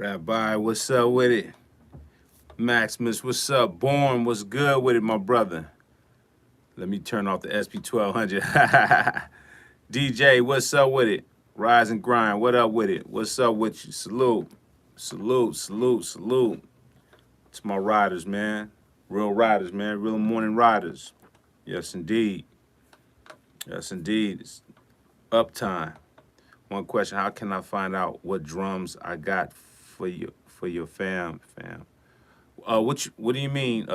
Rabbi, what's up with it? Maximus, what's up? Born, what's good with it, my brother? Let me turn off the SP 1200. DJ, what's up with it? Rise and grind, what up with it? What's up with you? Salute, salute, salute, salute. To my riders, man. Real riders, man. Real morning riders. Yes, indeed. Yes, indeed. It's uptime. One question: how can I find out what drums I got for your fam? What do you mean,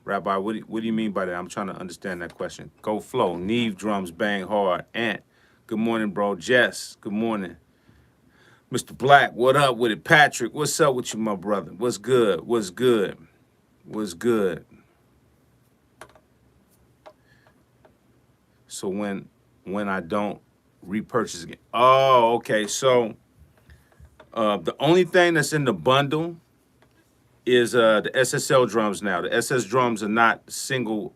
Rabbi? What do you mean by that? I'm trying to understand that question. Go flow. Neve drums bang hard. Ant. Good morning, bro. Jess. Good morning. Mr. Black. What up with it? Patrick. What's up with you, my brother? What's good? What's good? What's good? So when I don't repurchase again. Oh, okay. So the only thing that's in the bundle is the SSL drums now. The SS drums are not single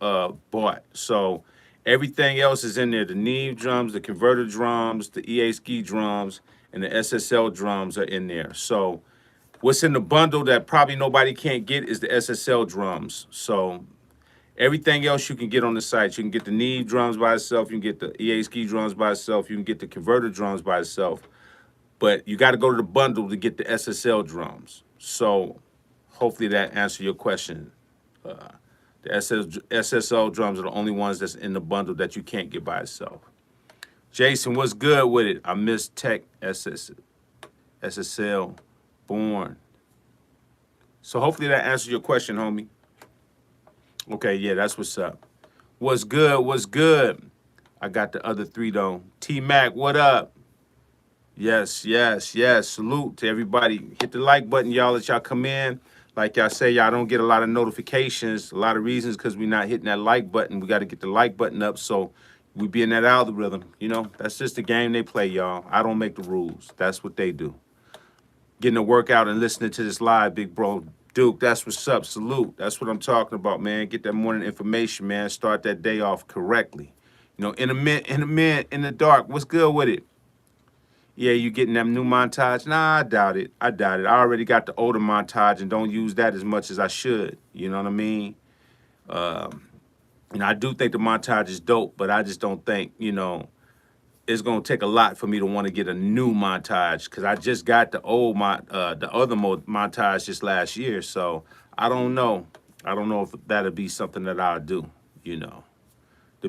bought. So everything else is in there. The Neve drums, the converter drums, the EA ski drums, and the SSL drums are in there. So what's in the bundle that probably nobody can't get is the SSL drums. So everything else you can get on the site. You can get the Neve drums by itself. You can get the EA ski drums by itself. You can get the converter drums by itself. But you got to go to the bundle to get the SSL drums. So hopefully that answers your question. The SSL drums are the only ones that's in the bundle that you can't get by itself. Jason, what's good with it? I miss Tech SSL Born. So hopefully that answers your question, homie. Okay, yeah, that's what's up. What's good? What's good? I got the other three though. T Mac, what up? Yes, yes, yes. Salute to everybody. Hit the like button, y'all, that y'all come in. Like y'all say, y'all don't get a lot of notifications. A lot of reasons because we're not hitting that like button. We got to get the like button up so we be in that algorithm. You know, that's just the game they play, y'all. I don't make the rules. That's what they do. Getting a workout and listening to this live, big bro. Duke, that's what's up. Salute. That's what I'm talking about, man. Get that morning information, man. Start that day off correctly. You know, in the dark. What's good with it? Yeah, you getting them new montage? Nah, I doubt it. I doubt it. I already got the older montage and don't use that as much as I should. You know what I mean? I do think the montage is dope, but I just don't think, it's gonna take a lot for me to want to get a new montage because I just got the other montage just last year. So I don't know. I don't know if that'll be something that I'll do, to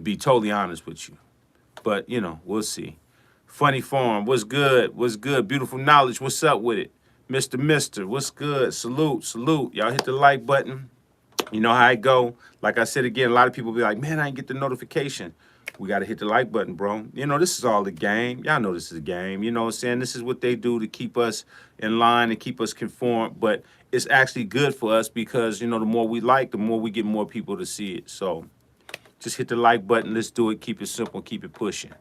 be totally honest with you. But, we'll see. Funny Farm, what's good? What's good? Beautiful Knowledge, what's up with it? Mister, what's good? Salute, salute. Y'all hit the like button. You know how I go. Like I said again, a lot of people be like, man, I didn't get the notification. We got to hit the like button, bro. This is all the game. Y'all know this is a game. You know what I'm saying? This is what they do to keep us in line and keep us conformed. But it's actually good for us because, the more we like, the more we get more people to see it. So just hit the like button. Let's do it. Keep it simple. Keep it pushing.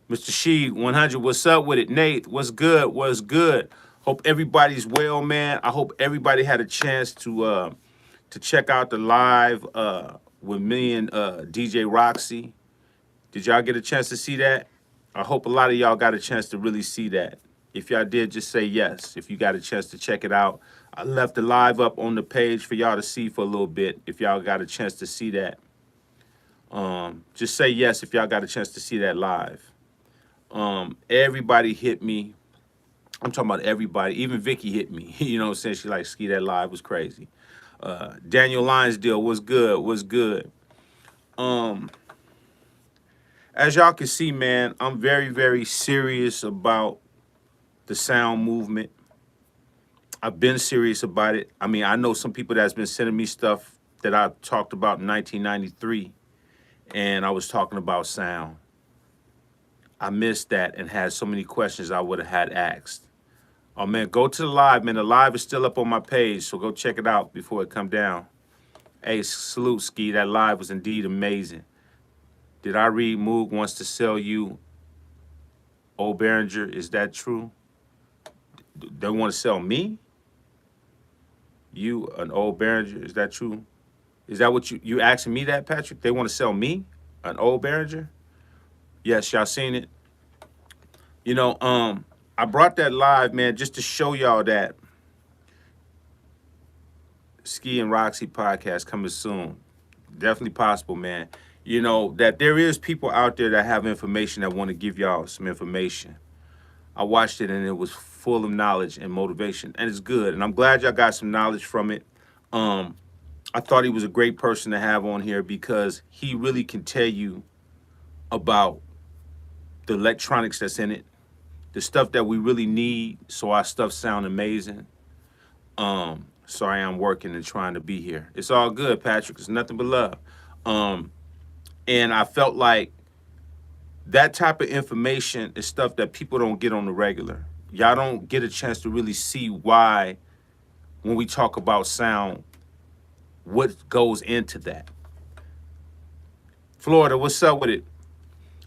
Mr. Sheed, 100, what's up with it? Nate, what's good? What's good? Hope everybody's well, man. I hope everybody had a chance to check out the live with me and DJ Roxy. Did y'all get a chance to see that? I hope a lot of y'all got a chance to really see that. If y'all did, just say yes. If you got a chance to check it out. I left the live up on the page for y'all to see for a little bit. If y'all got a chance to see that. Just say yes if y'all got a chance to see that live. Everybody hit me. I'm talking about everybody. Even Vicky hit me. You know what I'm saying? She like, Ski, that live was crazy. Daniel Lionsdale was good. Was good. As y'all can see, man, I'm very, very serious about the sound movement. I've been serious about it. I mean, I know some people that's been sending me stuff that I talked about in 1993, and I was talking about sound. I missed that and had so many questions I would have had asked. Oh, man, go to the live, man. The live is still up on my page, so go check it out before it come down. Hey, salute, Ski. That live was indeed amazing. Did I read Moog wants to sell you Old Behringer? Is that true? They want to sell me? You, an Old Behringer? Is that true? Is that what you asking me that, Patrick? They want to sell me an Old Behringer? Yes, y'all seen it? I brought that live, man, just to show y'all that Ski and Roxy podcast coming soon. Definitely possible, man. You know, that there is people out there that have information that want to give y'all some information. I watched it and it was full of knowledge and motivation, and it's good. And I'm glad y'all got some knowledge from it. Um, I thought he was a great person to have on here because he really can tell you about the electronics that's in it, the stuff that we really need, so our stuff sound amazing. Sorry, I'm working and trying to be here. It's all good, Patrick. It's nothing but love. Um, and I felt like that type of information is stuff that people don't get on the regular. Y'all don't get a chance to really see why, when we talk about sound, what goes into that. Florida, what's up with it?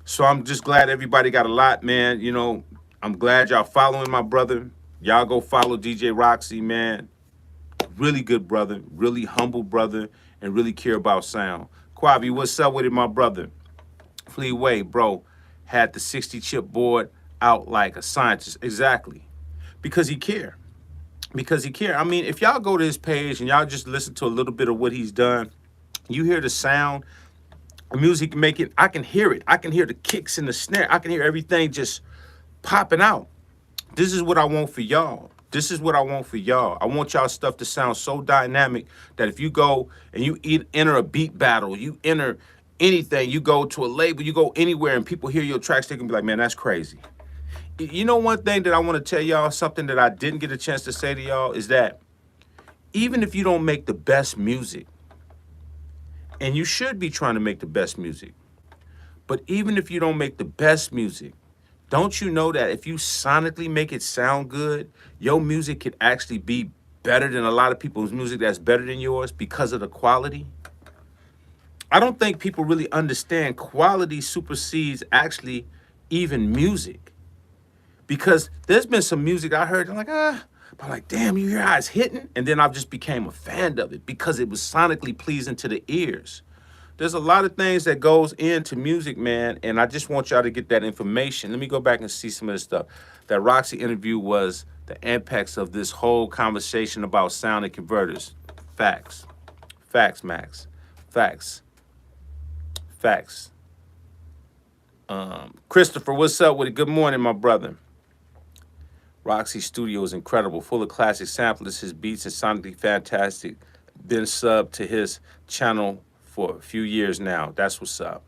So I'm just glad everybody got a lot, man. You know, I'm glad y'all following my brother. Y'all go follow DJ Roxy, man. Really good brother, really humble brother, and really care about sound. Quavi, what's up with it, my brother? Fleeway, bro, had the 60 chip board out like a scientist. Exactly. Because he care. Because he care. I mean, if y'all go to his page and y'all just listen to a little bit of what he's done, you hear the sound, the music making, I can hear it. I can hear the kicks and the snare. I can hear everything just popping out. This is what I want for y'all. This is what I want for y'all. I want y'all stuff to sound so dynamic that if you go and you enter a beat battle, you enter anything, you go to a label, you go anywhere and people hear your tracks, they can be like, man, that's crazy. You know, one thing that I want to tell y'all, something that I didn't get a chance to say to y'all is that even if you don't make the best music, and you should be trying to make the best music, but even if you don't make the best music, don't you know that if you sonically make it sound good, your music could actually be better than a lot of people's music that's better than yours because of the quality? I don't think people really understand quality supersedes actually even music. Because there's been some music I heard, I'm like, but I'm like, damn, you hear how it's hitting? And then I just became a fan of it because it was sonically pleasing to the ears. There's a lot of things that goes into music, man, and I just want y'all to get that information. Let me go back and see some of the stuff. That Roxy interview was the apex of this whole conversation about sound and converters. Facts. Facts, Max. Facts. Facts. Christopher, what's up with it? Good morning, my brother. Roxy Studio is incredible, full of classic samplers. His beats are sonically fantastic. Been subbed to his channel for a few years now. That's what's up.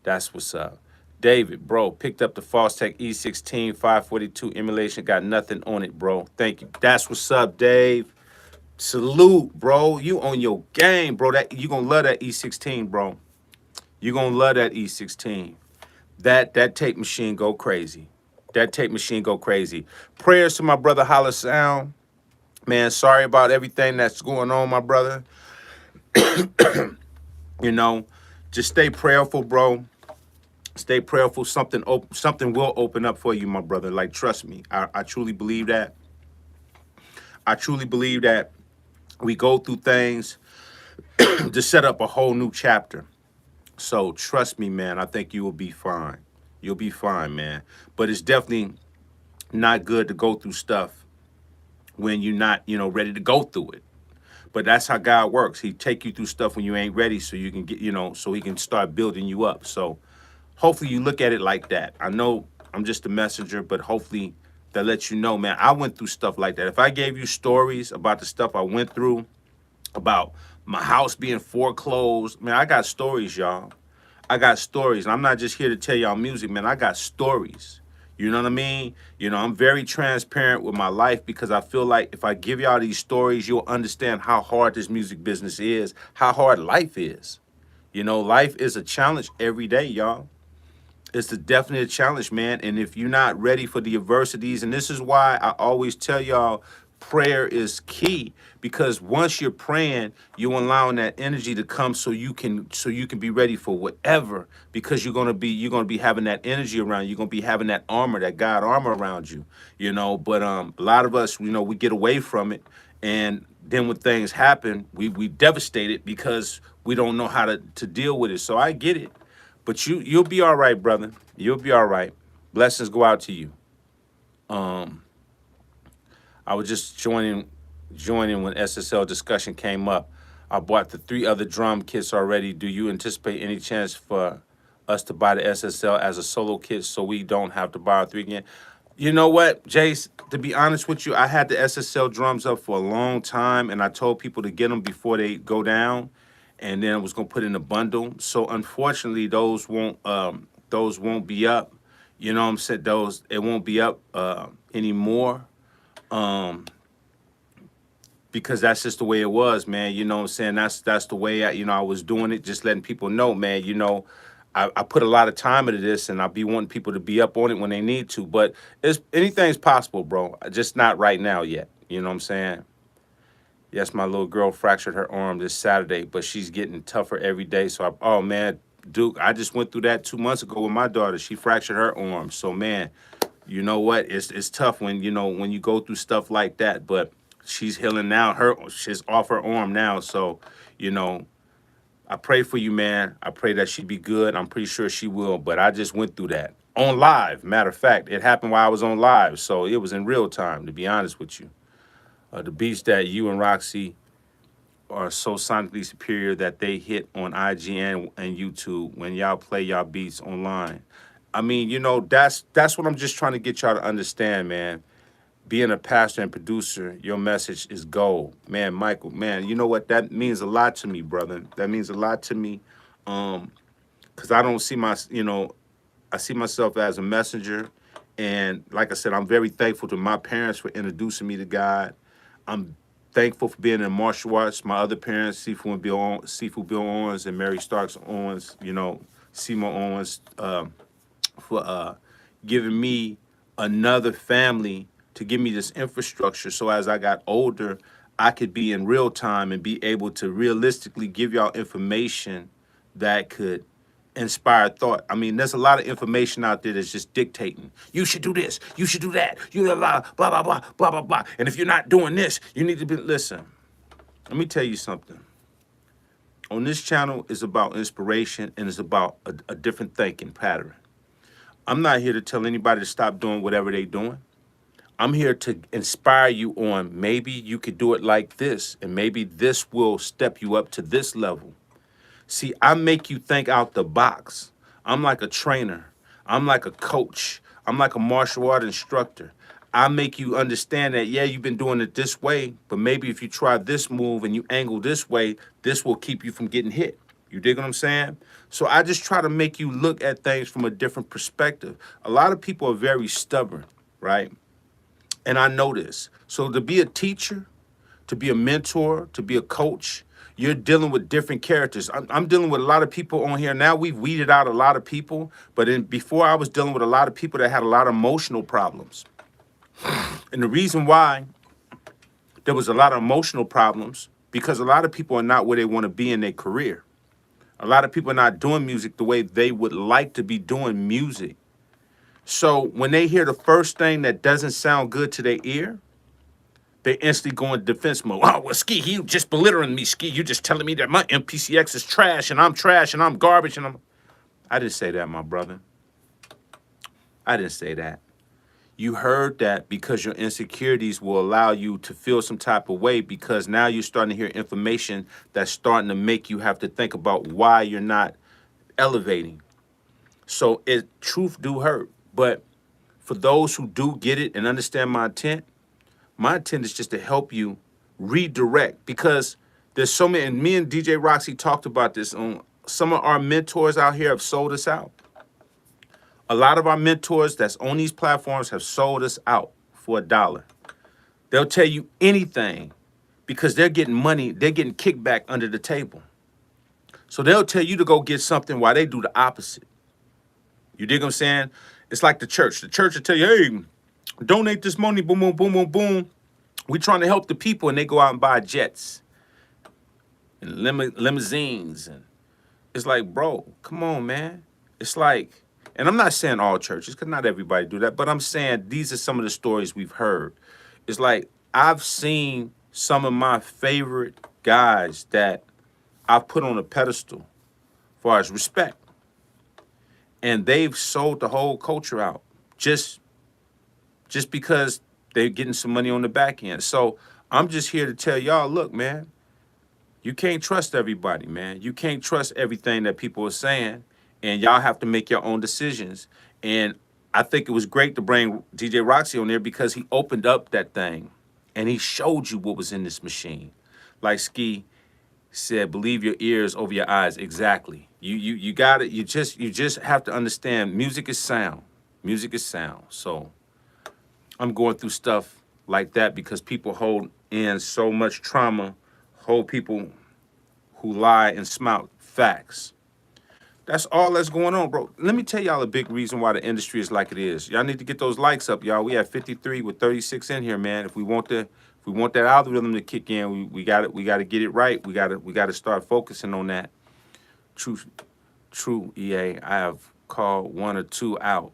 That's what's up. David, bro, picked up the Fostech E16 542 emulation. Got nothing on it, bro. Thank you. That's what's up, Dave. Salute, bro. You on your game, bro. That you gonna love that E16, bro. You gonna love that E16. That tape machine go crazy. That tape machine go crazy. Prayers to my brother Holla Sound. Man, sorry about everything that's going on, my brother. You know, just stay prayerful, bro. Stay prayerful. Something will open up for you, my brother. Like, trust me. I truly believe that. I truly believe that we go through things to set up a whole new chapter. So trust me, man. I think you will be fine. You'll be fine, man. But it's definitely not good to go through stuff when you're not, ready to go through it. But that's how God works. He take you through stuff when you ain't ready so you can get, so he can start building you up. So hopefully you look at it like that. I know I'm just a messenger, but hopefully that lets you know, man, I went through stuff like that. If I gave you stories about the stuff I went through, about my house being foreclosed, man, I got stories, y'all. I got stories. And I'm not just here to tell y'all music, man. I got stories. You know what I mean? I'm very transparent with my life because I feel like if I give y'all these stories, you'll understand how hard this music business is, how hard life is. Life is a challenge every day, y'all. It's a definite challenge, man. And if you're not ready for the adversities, and this is why I always tell y'all prayer is key, because once you're praying, you're allowing that energy to come so you can be ready for whatever, because you're gonna be having that energy around you. You're gonna be having that armor, that God armor around you. But a lot of us, we get away from it, and then when things happen, we devastated because we don't know how to deal with it. So I get it. But you'll be all right, brother. You'll be all right. Blessings go out to you. Um, I was just joining when SSL discussion came up. I bought the 3 other drum kits already. Do you anticipate any chance for us to buy the SSL as a solo kit so we don't have to buy 3 again? You know what, Jace? To be honest with you, I had the SSL drums up for a long time, and I told people to get them before they go down, and then I was gonna put in a bundle. So unfortunately, those won't be up. You know what I'm saying? Those it won't be up anymore. Um, because that's just the way it was, man. You know what I'm saying? That's the way I was doing it, just letting people know, man. I put a lot of time into this, and I be wanting people to be up on it when they need to. But it's anything's possible, bro. Just not right now yet. You know what I'm saying? Yes, my little girl fractured her arm this Saturday, but she's getting tougher every day. Oh man, Duke, I just went through that 2 months ago with my daughter. She fractured her arm. So man, you know what? It's tough when when you go through stuff like that. But she's healing now. She's off her arm now. So, you know, I pray for you, man. I pray that she be good. I'm pretty sure she will. But I just went through that on live. Matter of fact, it happened while I was on live, so it was in real time. To be honest with you, the beats that you and Roxy are so sonically superior that they hit on IGN and YouTube when y'all play y'all beats online. I mean, that's what I'm just trying to get y'all to understand, man. Being a pastor and producer, your message is gold. Man, Michael, man, you know what? That means a lot to me, brother. That means a lot to me. Because I don't see I see myself as a messenger. And like I said, I'm very thankful to my parents for introducing me to God. I'm thankful for being in martial arts. My other parents, Sifu Bill Owens and Mary Starks Owens, Seymour Owens, for giving me another family to give me this infrastructure. So as I got older, I could be in real time and be able to realistically give y'all information that could inspire thought. I mean, there's a lot of information out there that's just dictating. You should do this. You should do that. You blah blah blah blah blah blah blah. And if you're not doing this, you need to be. Listen, let me tell you something. On this channel is about inspiration and it's about a different thinking pattern. I'm not here to tell anybody to stop doing whatever they're doing. I'm here to inspire you on maybe you could do it like this, and maybe this will step you up to this level. See, I make you think out the box. I'm like a trainer. I'm like a coach. I'm like a martial art instructor. I make you understand that, yeah, you've been doing it this way, but maybe if you try this move and you angle this way, this will keep you from getting hit. You dig what I'm saying? So I just try to make you look at things from a different perspective. A lot of people are very stubborn, right? And I know this. So to be a teacher, to be a mentor, to be a coach, you're dealing with different characters. I'm dealing with a lot of people on here. Now we've weeded out a lot of people, but before I was dealing with a lot of people that had a lot of emotional problems. And the reason why there was a lot of emotional problems, because a lot of people are not where they want to be in their career. A lot of people are not doing music the way they would like to be doing music. So when they hear the first thing that doesn't sound good to their ear, they instantly go in defense mode. Oh, well, Ski, you just belittling me, Ski. You just telling me that my MPCX is trash and I'm garbage and I didn't say that, my brother. I didn't say that. You heard that because your insecurities will allow you to feel some type of way, because now you're starting to hear information that's starting to make you have to think about why you're not elevating. So truth do hurt. But for those who do get it and understand my intent is just to help you redirect, because there's so many, and me and DJ Roxy talked about this. On some of our mentors out here have sold us out. A lot of our mentors that's on these platforms have sold us out for $1. They'll tell you anything because they're getting money, they're getting kickback under the table. So they'll tell you to go get something while they do the opposite. You dig what I'm saying? It's like the church. The church will tell you, hey, donate this money, boom, boom, boom, boom, boom. We're trying to help the people, and they go out and buy jets and limousines. And it's like, bro, come on, man. It's like, and I'm not saying all churches, because not everybody do that, but I'm saying these are some of the stories we've heard. It's like, I've seen some of my favorite guys that I've put on a pedestal as far as respect, and they've sold the whole culture out just just because they're getting some money on the back end. So I'm just here to tell y'all, look, man, you can't trust everybody, man. You can't trust everything that people are saying, and y'all have to make your own decisions. And I think it was great to bring DJ Roxy on there because he opened up that thing and he showed you what was in this machine. Like Ski said, believe your ears over your eyes. Exactly. You got it. You just have to understand music is sound. Music is sound. So I'm going through stuff like that because people hold in so much trauma, hold people who lie and smile facts. That's all that's going on, bro. Let me tell y'all a big reason why the industry is like it is. Y'all need to get those likes up, y'all. We have 53 with 36 in here, man. If we want that algorithm to kick in, we got it. We got to get it right. We got to start focusing on that. True, EA. I have called one or two out.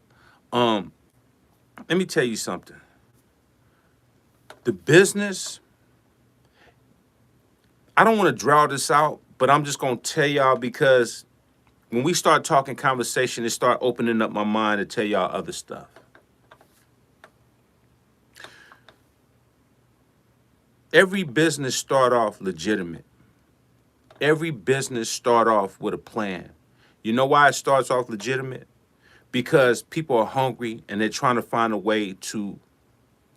Let me tell you something. The business, I don't want to draw this out, but I'm just going to tell y'all because when we start talking conversation, it start opening up my mind to tell y'all other stuff. Every business start off legitimate. Every business start off with a plan. You know why it starts off legitimate? Because people are hungry and they're trying to find a way to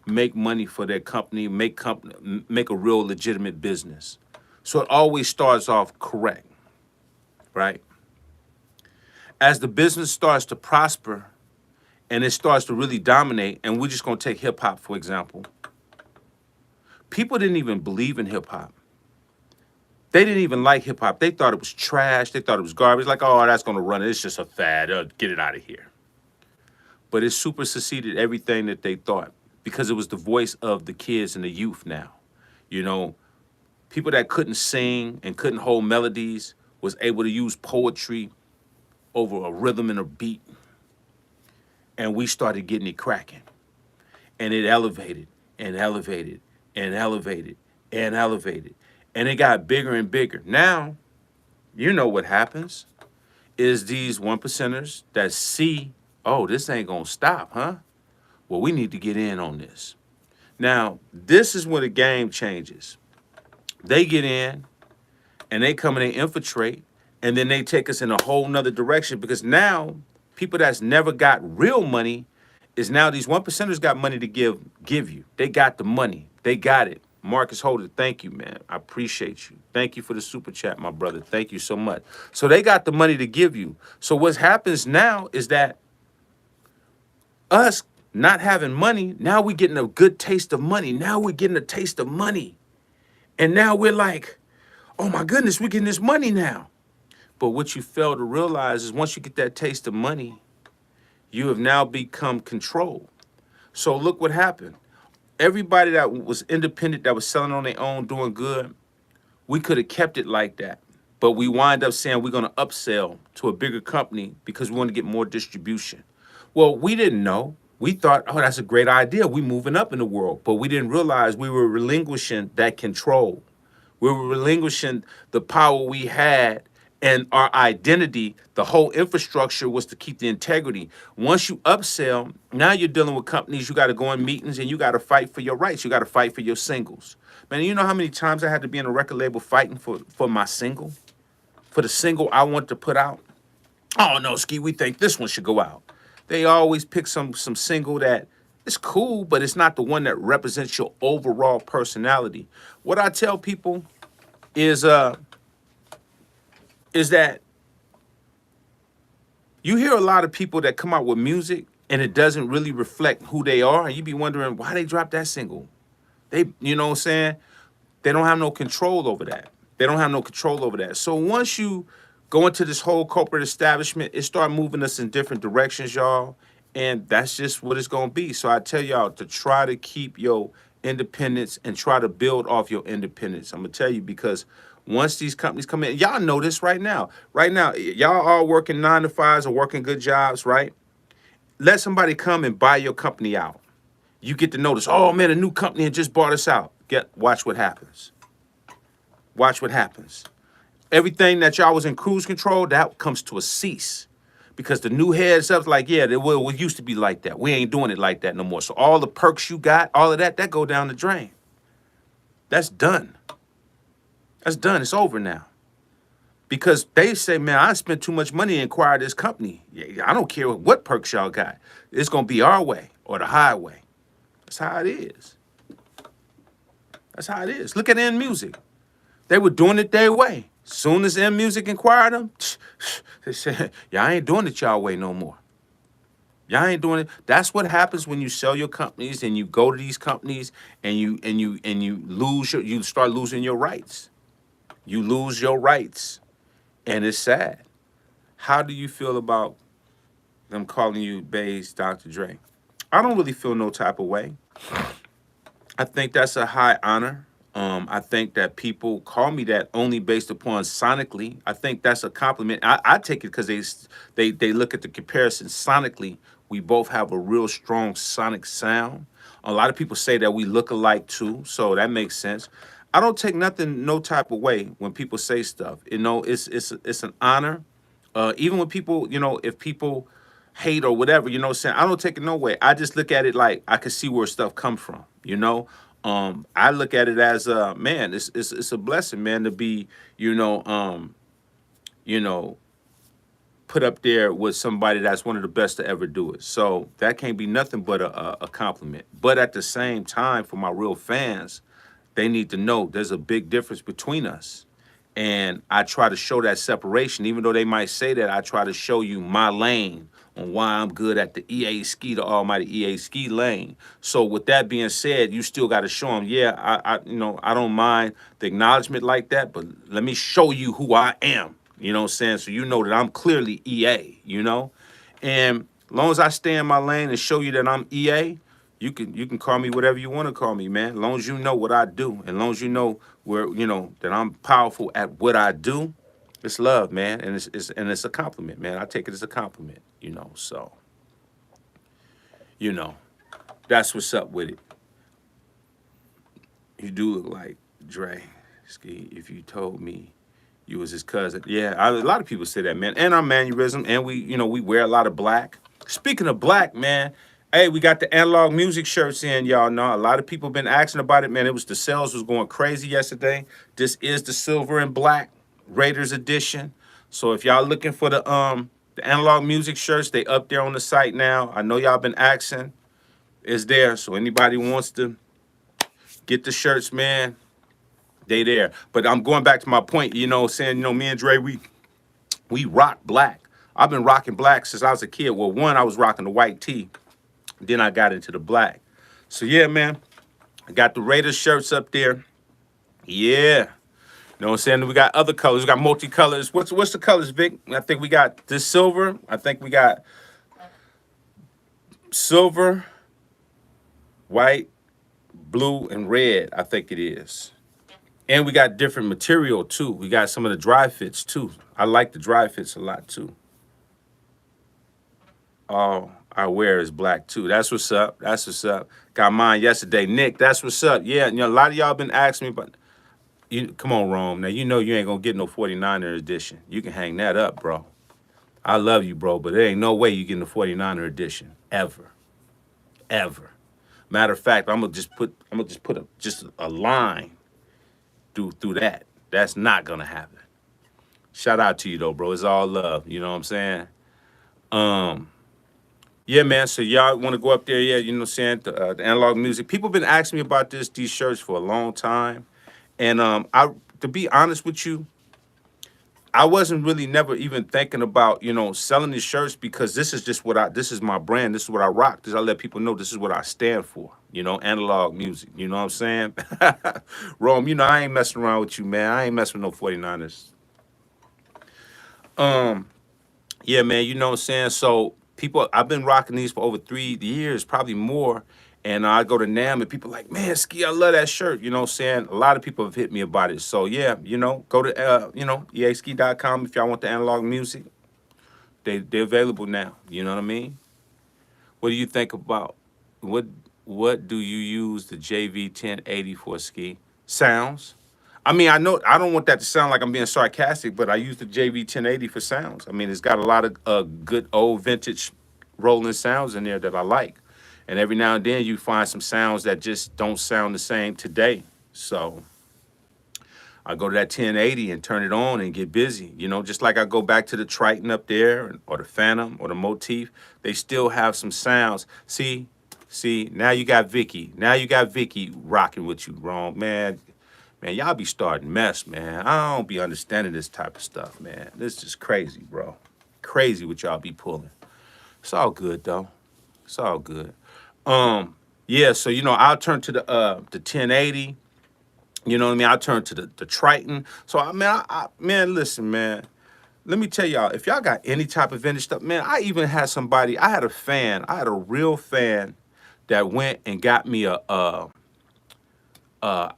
make money for their company, make a real legitimate business. So it always starts off correct, right? As the business starts to prosper and it starts to really dominate, and we're just gonna take hip hop, for example. People didn't even believe in hip hop. They didn't even like hip hop. They thought it was trash. They thought it was garbage. Like, oh, that's gonna run it. It's just a fad. Get it out of here. But it superseded everything that they thought because it was the voice of the kids and the youth now. You know, people that couldn't sing and couldn't hold melodies was able to use poetry over a rhythm and a beat. And we started getting it cracking. And it elevated and elevated and elevated and elevated. And it got bigger and bigger. Now, you know what happens is these one percenters that see, oh, this ain't gonna stop, huh? Well, we need to get in on this. Now, this is where the game changes. They get in and they come and they infiltrate, and then they take us in a whole nother direction because now people that's never got real money is now these one percenters got money to give you. They got the money. They got it. Marcus Holder, thank you, man. I appreciate you. Thank you for the super chat, my brother. Thank you so much. So they got the money to give you. So what happens now is that us not having money, now we're getting a good taste of money. Now we're getting a taste of money. And now we're like, oh my goodness, we're getting this money now. But what you fail to realize is once you get that taste of money, you have now become controlled. So look what happened. Everybody that was independent, that was selling on their own, doing good, we could have kept it like that. But we wind up saying we're going to upsell to a bigger company because we want to get more distribution. Well, we didn't know. We thought, oh, that's a great idea. We're moving up in the world. But we didn't realize we were relinquishing that control. We were relinquishing the power we had and our identity. The whole infrastructure was to keep the integrity. Once you upsell, now you're dealing with companies. You got to go in meetings and you got to fight for your rights. You got to fight for your singles. Man, you know how many times I had to be in a record label fighting for my single? For the single I want to put out? Oh, no, Ski, we think this one should go out. They always pick some single that it's cool, but it's not the one that represents your overall personality. What I tell people is that you hear a lot of people that come out with music and it doesn't really reflect who they are, and you be wondering why they dropped that single. You know what I'm saying? They don't have no control over that. They don't have no control over that. So once you go into this whole corporate establishment, it start moving us in different directions, y'all. And that's just what it's going to be. So I tell y'all to try to keep your independence and try to build off your independence. I'm going to tell you because once these companies come in, y'all know this right now. Right now, y'all all working 9-to-5s or working good jobs, right? Let somebody come and buy your company out. You get to notice, oh, man, a new company had just bought us out. Watch what happens. Watch what happens. Everything that y'all was in cruise control, that comes to a cease because the new heads up like, yeah, we used to be like that. We ain't doing it like that no more. So all the perks you got, all of that go down the drain. That's done. That's done. It's over now. Because they say, man, I spent too much money to acquire this company. Yeah, I don't care what perks y'all got. It's gonna be our way or the highway. That's how it is. That's how it is. Look at N Music. They were doing it their way. Soon as N Music inquired them, they said, y'all ain't doing it y'all way no more. Y'all ain't doing it. That's what happens when you sell your companies and you go to these companies and you start losing your rights. You lose your rights. And it's sad. How do you feel about them calling you Bay's Dr. Dre? I don't really feel no type of way. I think that's a high honor. I think that people call me that only based upon sonically. I think that's a compliment. I take it because they look at the comparison sonically. We both have a real strong sonic sound. A lot of people say that we look alike too, so that makes sense. I don't take nothing no type of way when people say stuff. You know, it's an honor. Even when people, if people hate or whatever, what I'm saying, I don't take it no way. I just look at it like I can see where stuff come from, I look at it as man, it's a blessing, man, to be, you know, put up there with somebody that's one of the best to ever do it. So that can't be nothing but a compliment. But at the same time, for my real fans, they need to know there's a big difference between us. And I try to show that separation, even though they might say that. I try to show you my lane on why I'm good at the EA ski, the almighty EA ski lane. So with that being said, you still got to show them, yeah, I don't mind the acknowledgement like that, but let me show you who I am. You know what I'm saying? So you know that I'm clearly EA. And as long as I stay in my lane and show you that I'm EA, you can call me whatever you want to call me, man. As long as you know what I do, and as long as you know where that I'm powerful at what I do, it's love, man, and it's a compliment, man. I take it as a compliment. So you know that's what's up with it. You do look like Dre, Ski. If you told me you was his cousin, yeah, a lot of people say that, man. And our mannerism, and we wear a lot of black. Speaking of black, man. Hey, we got the analog music shirts in, y'all know. A lot of people been asking about it, man. The sales was going crazy yesterday. This is the silver and black Raiders edition. So if y'all looking for the analog music shirts, they up there on the site now. I know y'all been asking. It's there. So anybody wants to get the shirts, man, they there. But I'm going back to my point, saying, me and Dre, we rock black. I've been rocking black since I was a kid. Well, I was rocking the white tee. Then I got into the black. So yeah, man, I got the Raiders shirts up there. Yeah. You know what I'm saying? We got other colors. We got multicolors. What's the colors, Vic? I think we got this silver. I think we got silver, white, blue, and red. I think it is. And we got different material too. We got some of the dry fits too. I like the dry fits a lot too. All I wear is black too. That's what's up. That's what's up. Got mine yesterday. Nick, that's what's up. Yeah, a lot of y'all been asking me, but come on, Rome. Now, you ain't going to get no 49er edition. You can hang that up, bro. I love you, bro, but there ain't no way you getting the 49er edition. Ever. Ever. Matter of fact, I'm going to just put a line through that. That's not going to happen. Shout out to you, though, bro. It's all love. You know what I'm saying? Yeah, man. So y'all want to go up there? Yeah, you know what I'm saying? The analog music. People been asking me about these shirts for a long time, and to be honest with you, I wasn't really never even thinking about selling these shirts because this is my brand. This is what I rock. I let people know this is what I stand for. Analog music. You know what I'm saying? Rome, I ain't messing around with you, man. I ain't messing with no 49ers. Yeah, man. You know what I'm saying? So. I've been rocking these for over 3 years, probably more. And I go to NAMM and people are like, man, Ski, I love that shirt. You know what I'm saying? A lot of people have hit me about it. So, yeah, go to, easki.com if y'all want the analog music. They're available now. You know what I mean? What do you think about, what do you use the JV 1080 for, Ski? Sounds. I mean, I know I don't want that to sound like I'm being sarcastic, but I use the JV 1080 for sounds. I mean, it's got a lot of good old vintage rolling sounds in there that I like. And every now and then you find some sounds that just don't sound the same today. So I go to that 1080 and turn it on and get busy. You know, just like I go back to the Triton up there or the Phantom or the Motif, they still have some sounds. See, now you got Vicky. Now you got Vicky rocking with you, wrong, man. Man, y'all be starting mess, man. I don't be understanding this type of stuff, man. This is crazy, bro. Crazy what y'all be pulling. It's all good though. It's all good. Yeah, so I'll turn to the 1080. You know what I mean? I'll turn to the Triton. So man, listen, man. Let me tell y'all, if y'all got any type of vintage stuff, man, I even had somebody, I had a real fan that went and got me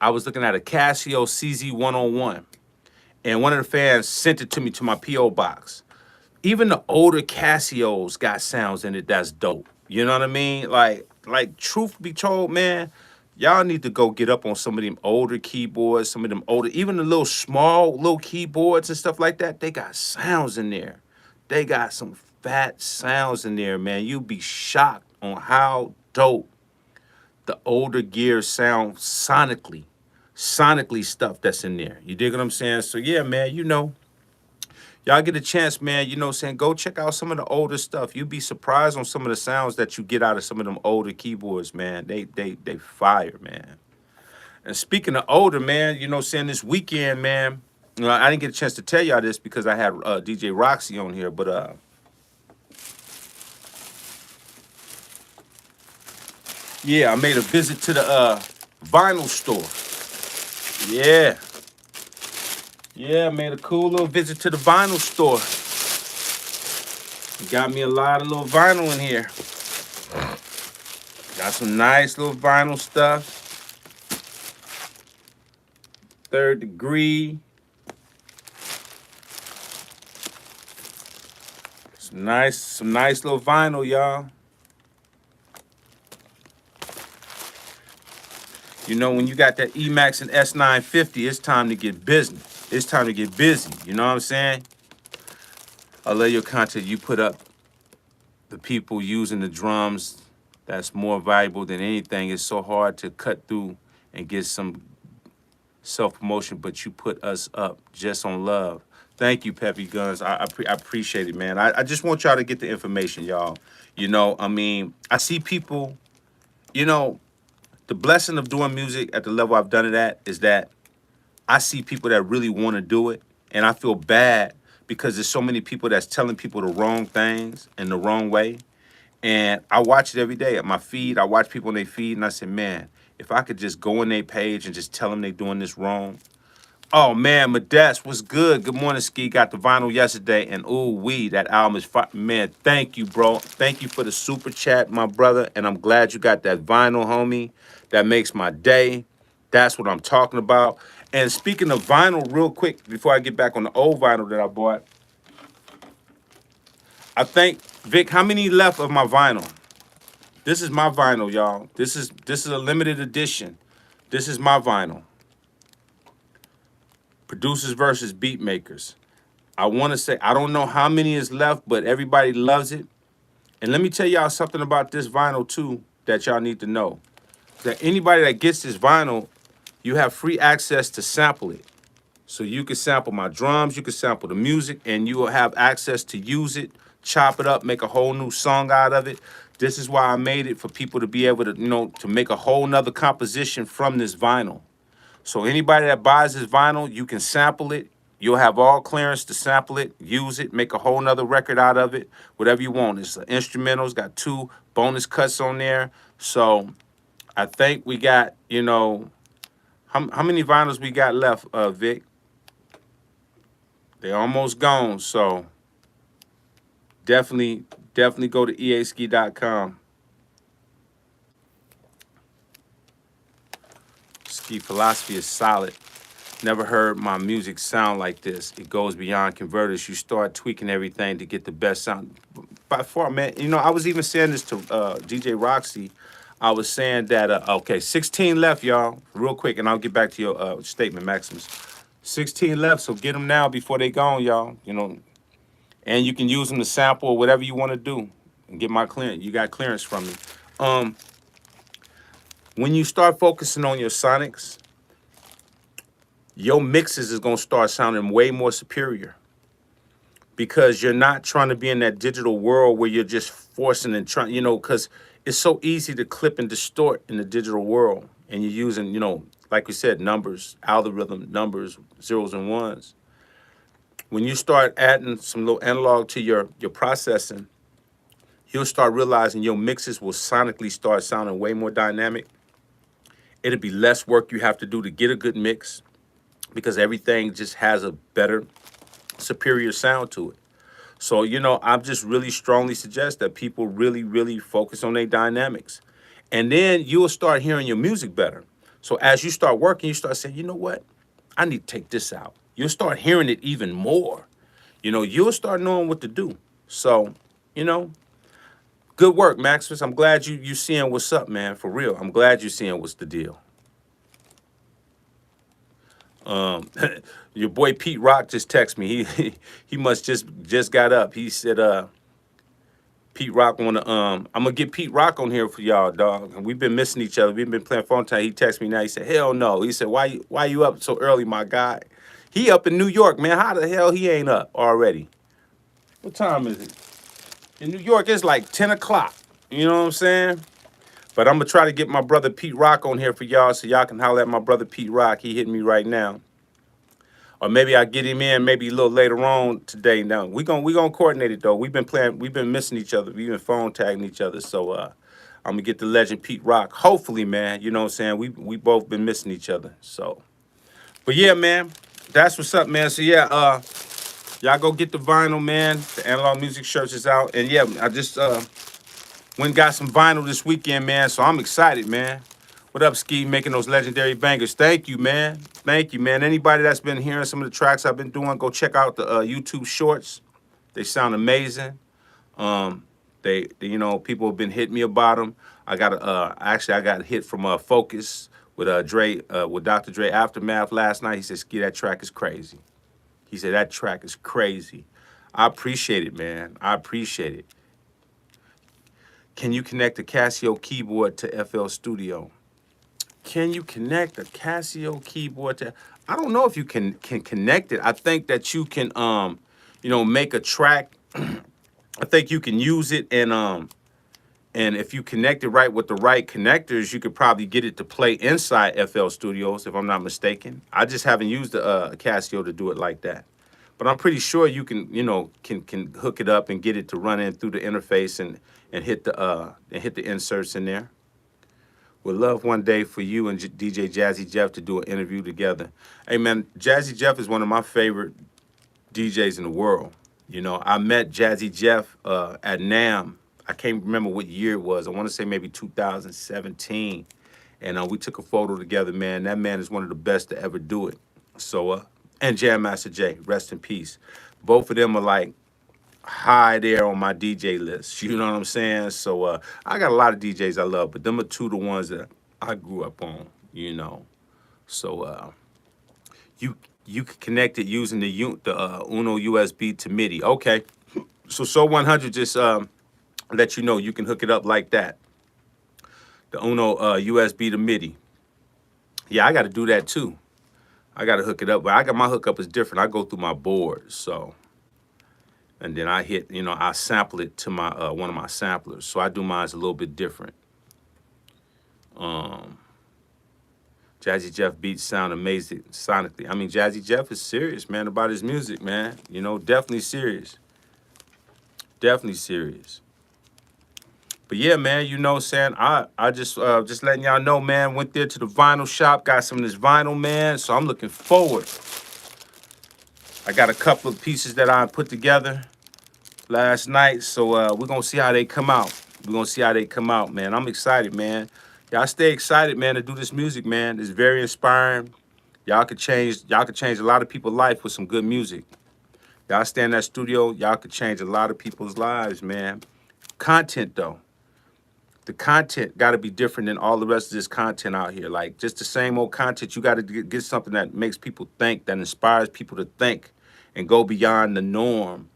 I was looking at a Casio CZ101, and one of the fans sent it to me to my P.O. box. Even the older Casios got sounds in it that's dope. You know what I mean? Like truth be told, man, y'all need to go get up on some of them older keyboards, some of them older, even the little small little keyboards and stuff like that. They got sounds in there. They got some fat sounds in there, man. You'd be shocked on how dope the older gears sound sonically stuff that's in there. You dig what I'm saying? So yeah, man, y'all get a chance, man, go check out some of the older stuff. You'd be surprised on some of the sounds that you get out of some of them older keyboards, man. They fire, man. And speaking of older, man, this weekend, man, I didn't get a chance to tell y'all this because I had DJ Roxy on here, but yeah, I made a visit to the vinyl store. Yeah. Yeah, I made a cool little visit to the vinyl store. Got me a lot of little vinyl in here. Got some nice little vinyl stuff. Third Degree. Some nice little vinyl, y'all. When you got that Emax and S950, it's time to get business. It's time to get busy. You know what I'm saying? I love your content you put up. The people using the drums, that's more valuable than anything. It's so hard to cut through and get some self-promotion, but you put us up just on love. Thank you, Peppy Guns. I appreciate it, man. I just want y'all to get the information, y'all. I see people, the blessing of doing music at the level I've done it at is that I see people that really want to do it, and I feel bad because there's so many people that's telling people the wrong things in the wrong way. And I watch it every day at my feed. I watch people on their feed, and I say, man, if I could just go on their page and just tell them they doing this wrong. Oh, man, Modest, what's good? Good morning, Ski. Got the vinyl yesterday, and that album is fire. Man, thank you, bro. Thank you for the super chat, my brother, and I'm glad you got that vinyl, homie. That makes my day. That's what I'm talking about. And speaking of vinyl, real quick, before I get back on the old vinyl that I bought, I think, Vic, how many left of my vinyl? This is my vinyl, y'all. This is a limited edition. This is my vinyl. Producers versus beat makers. I want to say, I don't know how many is left, but everybody loves it. And let me tell y'all something about this vinyl, too, that y'all need to know. That anybody that gets this vinyl, you have free access to sample it. So you can sample my drums, you can sample the music, and you will have access to use it, chop it up, make a whole new song out of it. This is why I made it, for people to be able to, to make a whole nother composition from this vinyl. So anybody that buys this vinyl, you can sample it. You'll have all clearance to sample it, use it, make a whole nother record out of it, whatever you want. It's an instrumental, it's got 2 bonus cuts on there. So I think we got, how many vinyls we got left, Vic? They're almost gone, so definitely go to easki.com. Ski philosophy is solid. Never heard my music sound like this. It goes beyond converters. You start tweaking everything to get the best sound. By far, man, I was even saying this to DJ Roxy. I was saying that okay, 16 left, y'all. Real quick, and I'll get back to your statement, Maximus. 16 left, so get them now before they gone, y'all. You know, and you can use them to sample or whatever you want to do and get my clearance. You got clearance from me. Um, when you start focusing on your sonics, your mixes is gonna start sounding way more superior because you're not trying to be in that digital world where you're just forcing and trying, you know, because it's so easy to clip and distort in the digital world, and you're using, you know, like we said, numbers, algorithm, numbers, zeros and ones. When you start adding some little analog to your processing, you'll start realizing your mixes will sonically start sounding way more dynamic. It'll be less work you have to do to get a good mix because everything just has a better, superior sound to it. So, you know, I'm just really strongly suggest that people really, really focus on their dynamics. And then you'll start hearing your music better. So as you start working, you start saying, you know what? I need to take this out. You'll start hearing it even more. You know, you'll start knowing what to do. So, you know, good work, Maximus. I'm glad you seeing what's up, man. For real. I'm glad you seeing what's the deal. Your boy Pete Rock just texted me. He must just got up. He said, Pete Rock wanna I'm gonna get Pete Rock on here for y'all, dog. And we've been missing each other. We've been playing phone tag. He texted me now. He said, hell no. He said, why you up so early, my guy? He up in New York, man. How the hell he ain't up already? What time is it? In New York, it's like 10 o'clock. You know what I'm saying? But I'm gonna try to get my brother Pete Rock on here for y'all so y'all can holler at my brother Pete Rock. He hitting me right now. Or maybe I get him in maybe a little later on today. Now we gonna coordinate it though. We've been missing each other. We've been phone tagging each other. So I'm gonna get the legend Pete Rock. Hopefully, man. You know what I'm saying? We both been missing each other. So, but yeah, man, that's what's up, man. So yeah, y'all go get the vinyl, man. The Analog Music shirts is out, and yeah, I just went and got some vinyl this weekend, man. So I'm excited, man. What up, Ski? Making those legendary bangers. Thank you, man. Thank you, man. Anybody that's been hearing some of the tracks I've been doing, go check out the YouTube shorts. They sound amazing. You know, people have been hitting me about them. I got actually I got hit from Focus with with Dr. Dre Aftermath last night. He said, "Ski, that track is crazy." He said that track is crazy. I appreciate it, man. I appreciate it. Can you connect the Casio keyboard to FL Studio? Can you connect a Casio keyboard to? I don't know if you can connect it. I think that you can you know, make a track. I think you can use it and if you connect it right with the right connectors, you could probably get it to play inside FL Studios, if I'm not mistaken. I just haven't used a Casio to do it like that. But I'm pretty sure you can, you know, can hook it up and get it to run in through the interface and hit the inserts in there. Would love one day for you and DJ Jazzy Jeff to do an interview together. Hey man, Jazzy Jeff is one of my favorite DJs in the world. You know, I met Jazzy Jeff at NAMM. I can't remember what year it was. I want to say maybe 2017. And we took a photo together, man. That man is one of the best to ever do it. So, and Jam Master Jay, rest in peace. Both of them are like high there on my DJ list. You know what I'm saying? So I got a lot of DJs I love, but them are two of the ones that I grew up on, you know. So you can connect it using the Uno USB to MIDI. Okay. So 100 just let you know you can hook it up like that. The Uno USB to MIDI. Yeah, I got to do that too. I got to hook it up, but I got my hookup is different. I go through my board, so. And then I hit, you know, I sample it to my one of my samplers. So I do mine a little bit different. Jazzy Jeff beats sound amazing sonically. I mean, Jazzy Jeff is serious, man, about his music, man. You know, definitely serious. Definitely serious. But yeah, man, you know what I'm saying? I just letting y'all know, man, went there to the vinyl shop, got some of this vinyl, man. So I'm looking forward. I got a couple of pieces that I put together last night, so we're gonna see how they come out. We're gonna see how they come out, man. I'm excited, man. Y'all stay excited, man, to do this music, man. It's very inspiring. Y'all could change a lot of people's life with some good music. Y'all stay in that studio, y'all could change a lot of people's lives, man. Content though. the content got to be different than all the rest of this content out here. Like just the same old content, you got to get something that makes people think, that inspires people to think and go beyond the norm.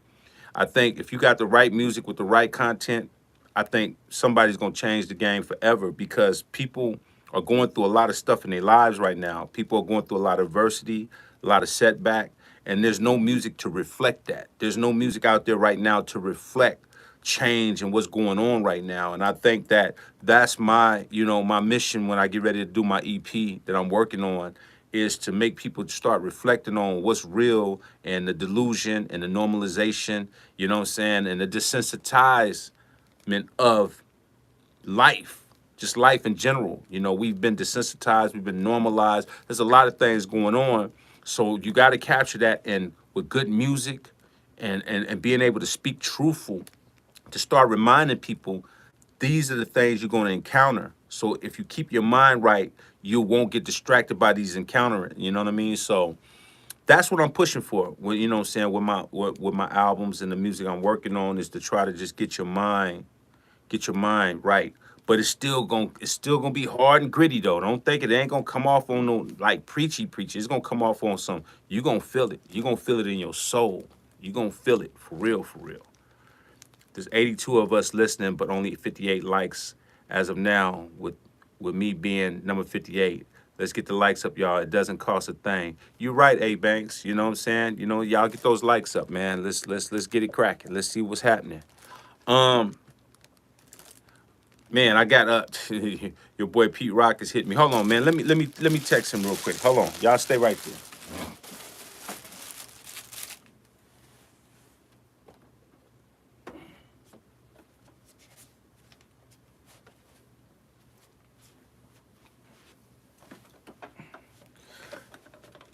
I think if you got the right music with the right content, I think somebody's going to change the game forever because people are going through a lot of stuff in their lives right now. People are going through a lot of adversity, a lot of setback, and there's no music to reflect that. There's no music out there right now to reflect change and what's going on right now. And I think that that's my, my mission when I get ready to do my EP that I'm working on is to make people start reflecting on what's real and the delusion and the normalization, you know what I'm saying, and the desensitizement of life, just life in general. We've been desensitized, we've been normalized. There's a lot of things going on. So you got to capture that and with good music and being able to speak truthful to start reminding people these are the things you're going to encounter. So if you keep your mind right, you won't get distracted by these encountering. You know what I mean? So that's what I'm pushing for. You know what I'm saying, with my albums and the music I'm working on is to try to just get your mind right. But it's still gonna be hard and gritty though. Don't think it ain't gonna come off on no like preachy. It's gonna come off on some. You gonna feel it. You gonna feel it in your soul. You gonna feel it for real, for real. There's 82 of us listening, but only 58 likes as of now. With me being number 58. Let's get the likes up, y'all. It doesn't cost a thing. You're right, A Banks. You know what I'm saying? Y'all get those likes up, man. Let's get it cracking. Let's see what's happening. Um, Man, I got your boy Pete Rock has hit me. Hold on, man. Let me text him real quick. Hold on. Y'all stay right there.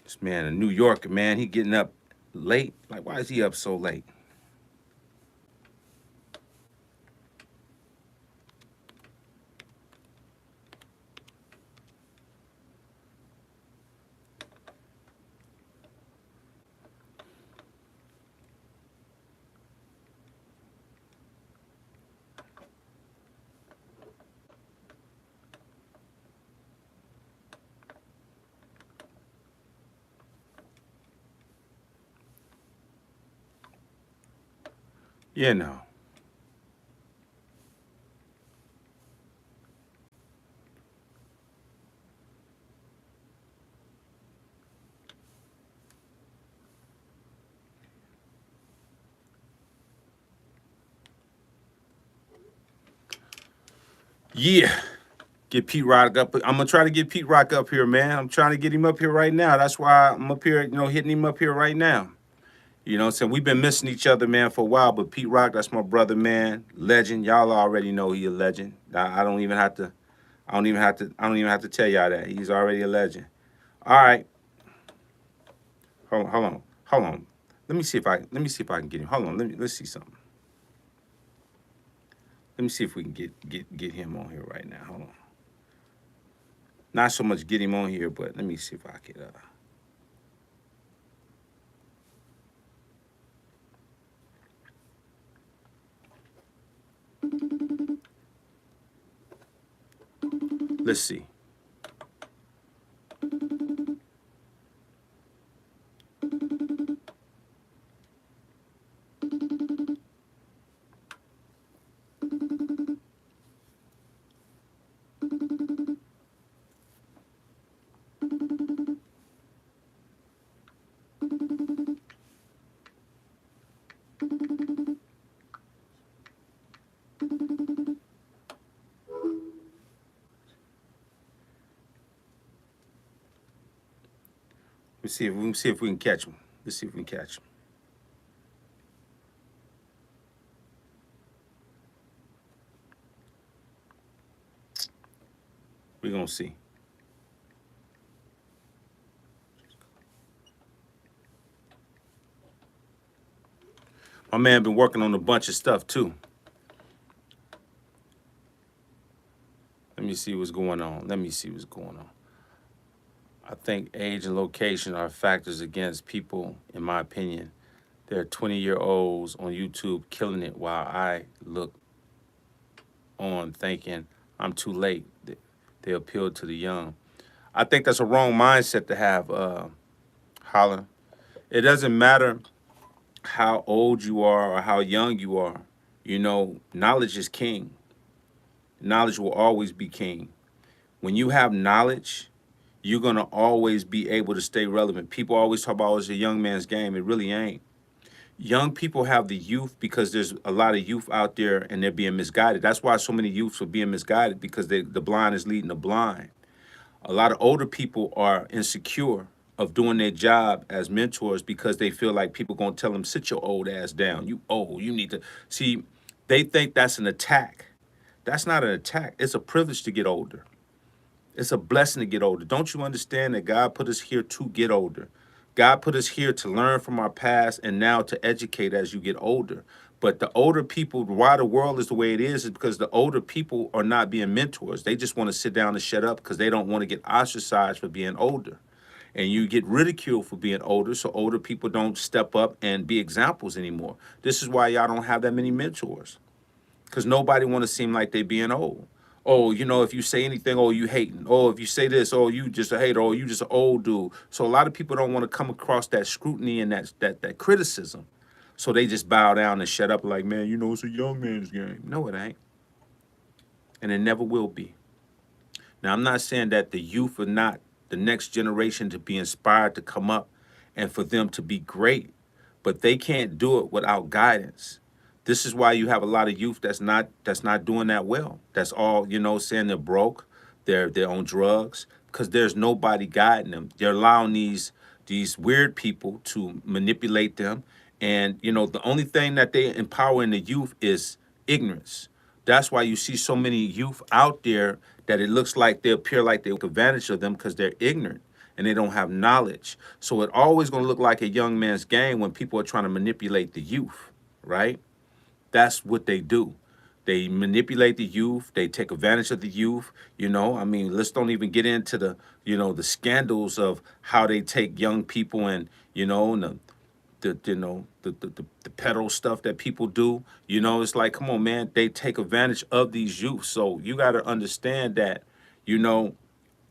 This man, a New Yorker, man, he getting up late. Like, why is he up so late? You know. Yeah. Get Pete Rock up. I'm gonna try to get Pete Rock up here, man. I'm trying to get him up here right now. That's why I'm up here, hitting him up here right now. You know what I'm saying? We've been missing each other, man, for a while. But Pete Rock, that's my brother, man. Legend. Y'all already know he a legend. I don't even have to. I don't even have to tell y'all that. He's already a legend. All right. Hold on. Let me see if I can get him. Hold on. Let's see something. Let me see if we can get him on here right now. Hold on. Not so much get him on here, but let me see if I could. Let's see. Let me see if we can catch him. Let's see if we can catch him. We're gonna see. My man been working on a bunch of stuff too. Let me see what's going on. I think age and location are factors against people, in my opinion. There are 20-year-olds on YouTube killing it while I look on thinking I'm too late. They appeal to the young. I think that's a wrong mindset to have, Holler. It doesn't matter how old you are or how young you are. You know, knowledge is king. Knowledge will always be king. When you have knowledge, you're gonna always be able to stay relevant. People always talk about, oh, it's a young man's game. It really ain't. Young people have the youth because there's a lot of youth out there and they're being misguided. That's why so many youths are being misguided, because the blind is leading the blind. A lot of older people are insecure of doing their job as mentors because they feel like people gonna tell them, sit your old ass down. You old. You need to see. They think that's an attack. That's not an attack. It's a privilege to get older. It's a blessing to get older. Don't you understand that God put us here to get older? God put us here to learn from our past and now to educate as you get older. But the older people, why the world is the way it is because the older people are not being mentors. They just want to sit down and shut up because they don't want to get ostracized for being older. And you get ridiculed for being older, so older people don't step up and be examples anymore. This is why y'all don't have that many mentors, because nobody want to seem like they being old. Oh, you know, if you say anything, oh, you hating. Oh, if you say this, oh, you just a hater. Oh, you just an old dude. So a lot of people don't want to come across that scrutiny and that criticism. So they just bow down and shut up like, man, you know, it's a young man's game. No, it ain't. And it never will be. Now, I'm not saying that the youth are not the next generation to be inspired to come up and for them to be great, but they can't do it without guidance. This is why you have a lot of youth that's not doing that well. That's all, you know, saying they're broke, they're on drugs, because there's nobody guiding them. They're allowing these weird people to manipulate them. And, you know, the only thing that they empower in the youth is ignorance. That's why you see so many youth out there that it looks like they appear like they take advantage of them because they're ignorant and they don't have knowledge. So it always going to look like a young man's game when people are trying to manipulate the youth, right? That's what they do. They manipulate the youth. They take advantage of the youth. You know, I mean, let's don't even get into the, you know, the scandals of how they take young people and, you know, and the pedal stuff that people do. You know, it's like, come on, man, they take advantage of these youth. So you got to understand that, you know,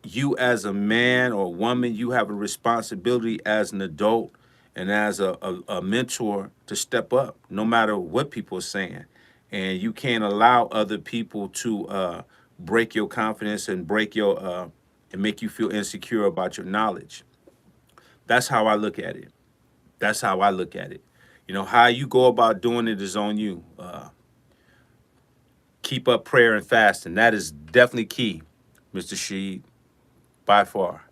you as a man or woman, you have a responsibility as an adult and as a mentor to step up, no matter what people are saying. And you can't allow other people to break your confidence and break your and make you feel insecure about your knowledge. That's how I look at it. That's how I look at it. You know, how you go about doing it is on you. Keep up prayer and fasting. That is definitely key, Mr. Sheed, by far.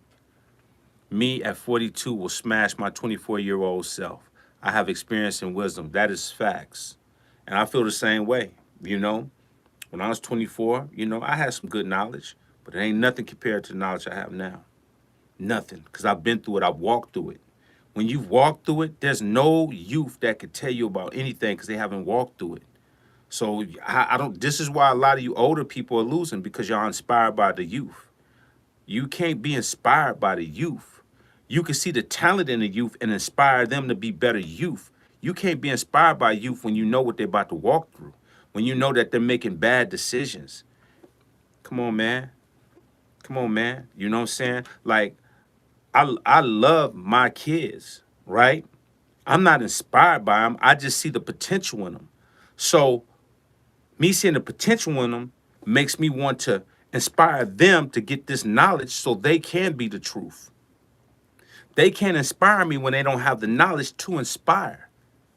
Me at 42 will smash my 24-year-old self. I have experience and wisdom. That is facts. And I feel the same way. You know, when I was 24, you know, I had some good knowledge, but it ain't nothing compared to the knowledge I have now. Nothing, because I've been through it. I've walked through it. When you've walked through it, there's no youth that could tell you about anything because they haven't walked through it. So I don't. This is why a lot of you older people are losing, because y'all inspired by the youth. You can't be inspired by the youth. You can see the talent in the youth and inspire them to be better youth. You can't be inspired by youth when you know what they're about to walk through, when you know that they're making bad decisions. Come on, man. Come on, man. You know what I'm saying? Like, I love my kids, right? I'm not inspired by them. I just see the potential in them. So me seeing the potential in them makes me want to inspire them to get this knowledge so they can be the truth. They can't inspire me when they don't have the knowledge to inspire.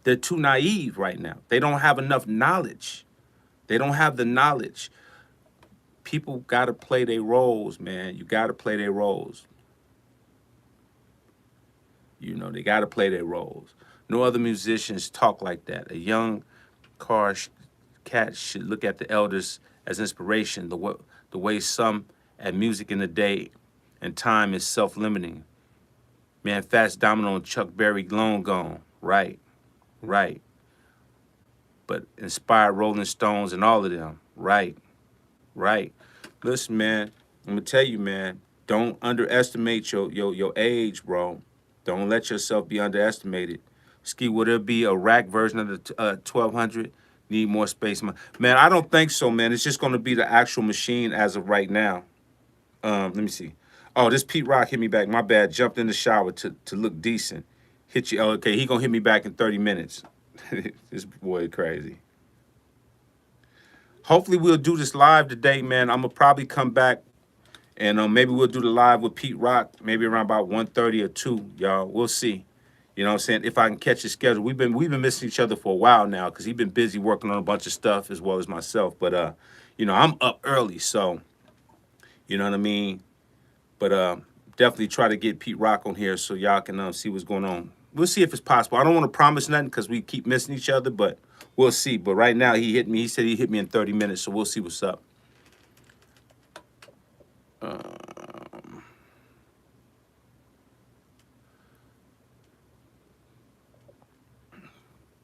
They're too naive right now. They don't have enough knowledge. They don't have the knowledge. People got to play their roles, man. You got to play their roles. You know, they got to play their roles. No other musicians talk like that. A young cat should look at the elders as inspiration. The way some at music in the day and time is self-limiting. Man, Fats Domino and Chuck Berry long gone. Right, right. But inspired Rolling Stones and all of them. Right, right. Listen, man, I'm gonna tell you, man, don't underestimate your age, bro. Don't let yourself be underestimated. Ski, would there be a rack version of the 1200? Need more space, man. I don't think so, man. It's just going to be the actual machine as of right now. Let me see. Oh, this Pete Rock hit me back. My bad. Jumped in the shower to look decent. Hit you. Oh, okay, he gonna hit me back in 30 minutes. This boy crazy. Hopefully we'll do this live today, man. I'm gonna probably come back and maybe we'll do the live with Pete Rock, maybe around about 1:30 or 2, y'all. We'll see. You know what I'm saying? If I can catch his schedule. We've been missing each other for a while now because he's been busy working on a bunch of stuff as well as myself. But you know, I'm up early, so you know what I mean? But definitely try to get Pete Rock on here so y'all can see what's going on. We'll see if it's possible. I don't want to promise nothing because we keep missing each other, but we'll see. But right now he hit me. He said he hit me in 30 minutes, so we'll see what's up.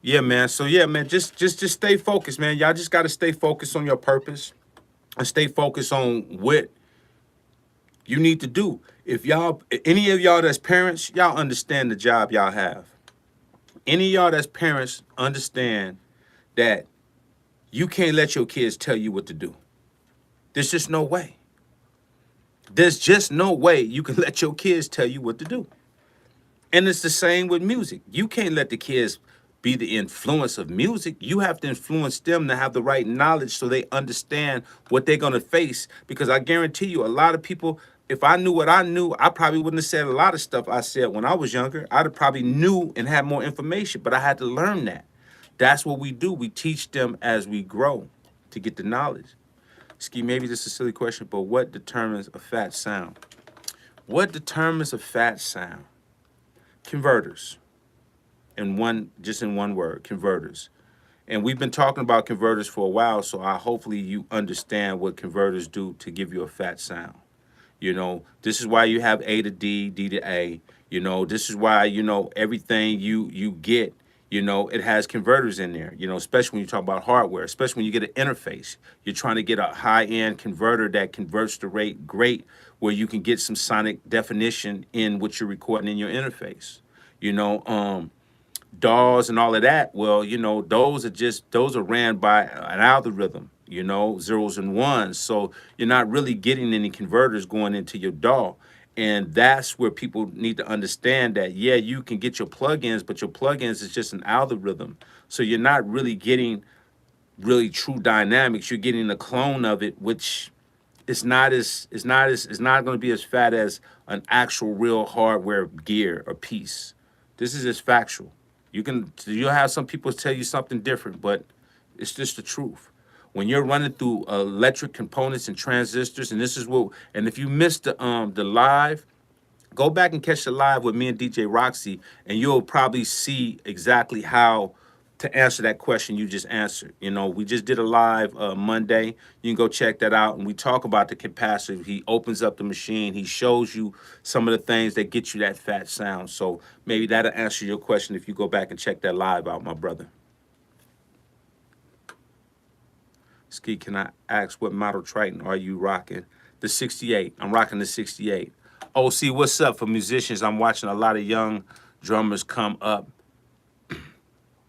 Yeah, man. So yeah, man, just stay focused, man. Y'all just gotta stay focused on your purpose and stay focused on what you need to do. If y'all, any of y'all that's parents, y'all understand the job y'all have. Any of y'all that's parents understand that you can't let your kids tell you what to do. There's just no way. There's just no way you can let your kids tell you what to do. And it's the same with music. You can't let the kids be the influence of music. You have to influence them to have the right knowledge so they understand what they're going to face. Because I guarantee you, a lot of people, if I knew what I knew, I probably wouldn't have said a lot of stuff I said when I was younger. I'd have probably knew and had more information, but I had to learn that. That's what we do. We teach them as we grow to get the knowledge. Ski, maybe this is a silly question, but what determines a fat sound? What determines a fat sound? Converters. Just in one word, converters. And we've been talking about converters for a while, so hopefully you understand what converters do to give you a fat sound. You know, this is why you have A to D, D to A. You know, this is why, you know, everything you get, you know, it has converters in there, you know, especially when you talk about hardware, especially when you get an interface. You're trying to get a high-end converter that converts the rate great, where you can get some sonic definition in what you're recording in your interface. You know, DAWs and all of that, well, you know, those are ran by an algorithm, you know, zeros and ones. So you're not really getting any converters going into your DAW. And that's where people need to understand that, yeah, you can get your plugins, but your plugins is just an algorithm. So you're not really getting really true dynamics. You're getting a clone of it, which it's not going to be as fat as an actual real hardware gear or piece. This is just factual. You'll have some people tell you something different, but it's just the truth. When you're running through electric components and transistors, and if you missed the live, go back and catch the live with me and DJ Roxy, and you'll probably see exactly how to answer that question you just answered. You know, we just did a live Monday. You can go check that out, and we talk about the capacitor. He opens up the machine. He shows you some of the things that get you that fat sound. So maybe that'll answer your question if you go back and check that live out, my brother. Ski, can I ask what model Triton are you rocking? The 68. I'm rocking the 68. Oh, see, what's up for musicians? I'm watching a lot of young drummers come up